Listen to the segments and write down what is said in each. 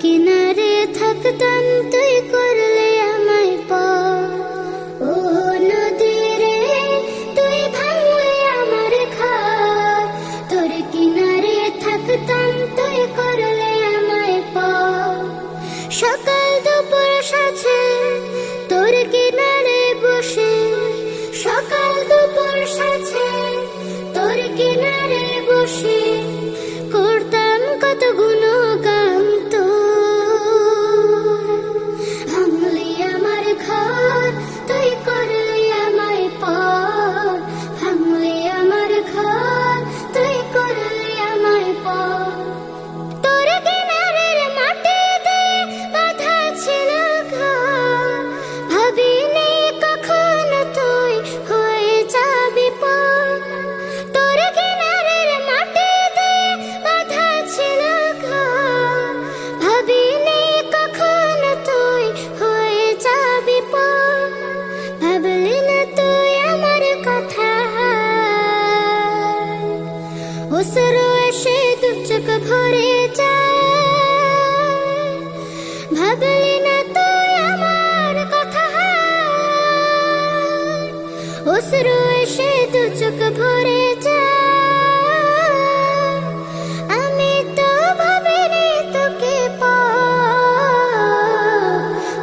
কিনারে থাকতাম তুই করলে আমায় পর। ও নদী রে তুই ভাঙলে আমার ঘর, তোর কিনারে থাকতাম তুই করলে আমায় পর। সকাল দুপুর সাথে তোর কিনারে বসে, সকাল দুপুর সাথে তোর কিনারে বসে করতাম কত গুণগান তোর। ভাঙলি আমার ঘর তুই করলি আমায় পর, ভাঙলি আমার ঘর তুই করলি আমায় পর। তোর কিনারের মাটিতে বাঁধা ছিল ঘর, ভাবিনি কখনো তুই হয়ে যাবি পর। তোর কিনারের মাটিতে বাঁধা ছিল ঘর, ভাবিনি কখনো তুই হয়ে যাবি পর। ভাবলি না তুই আমার কথা, অশ্রু এসে দু চোখ ভরে যায়। ভাবলি না তুই আমার কথা, অশ্রু এসে দু চোখ ভরে যায়। আমি তো ভাবিনি তোকে পর,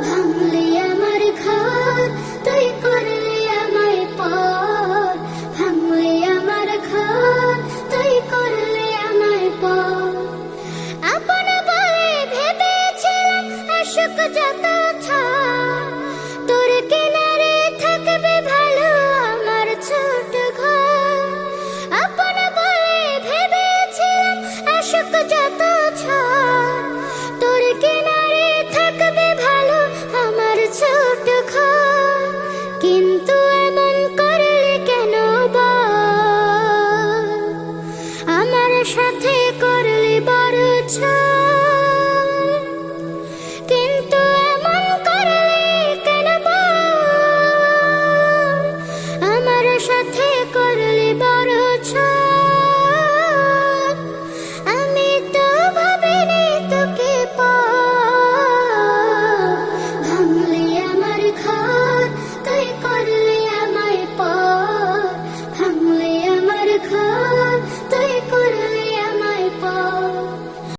ভাঙলি আমার ঘর তুই করলি আমায় পর, ভাঙলি আমার ঘর তুই করলি আমায় পর। আপন বলে ভেবেছিলাম আশুক যত ছাড়, তোর কিনারে থাকবে ভালো আমার ছোট ঘর। আপন বলে ভেবেছিলাম আশুক যত ছাড়, তোর কিনারে থাকবে ভালো আমার ছোট ঘর। কিন্তু এমন করলে কেন বল, আমার সাথে করলি বড় ঝড়।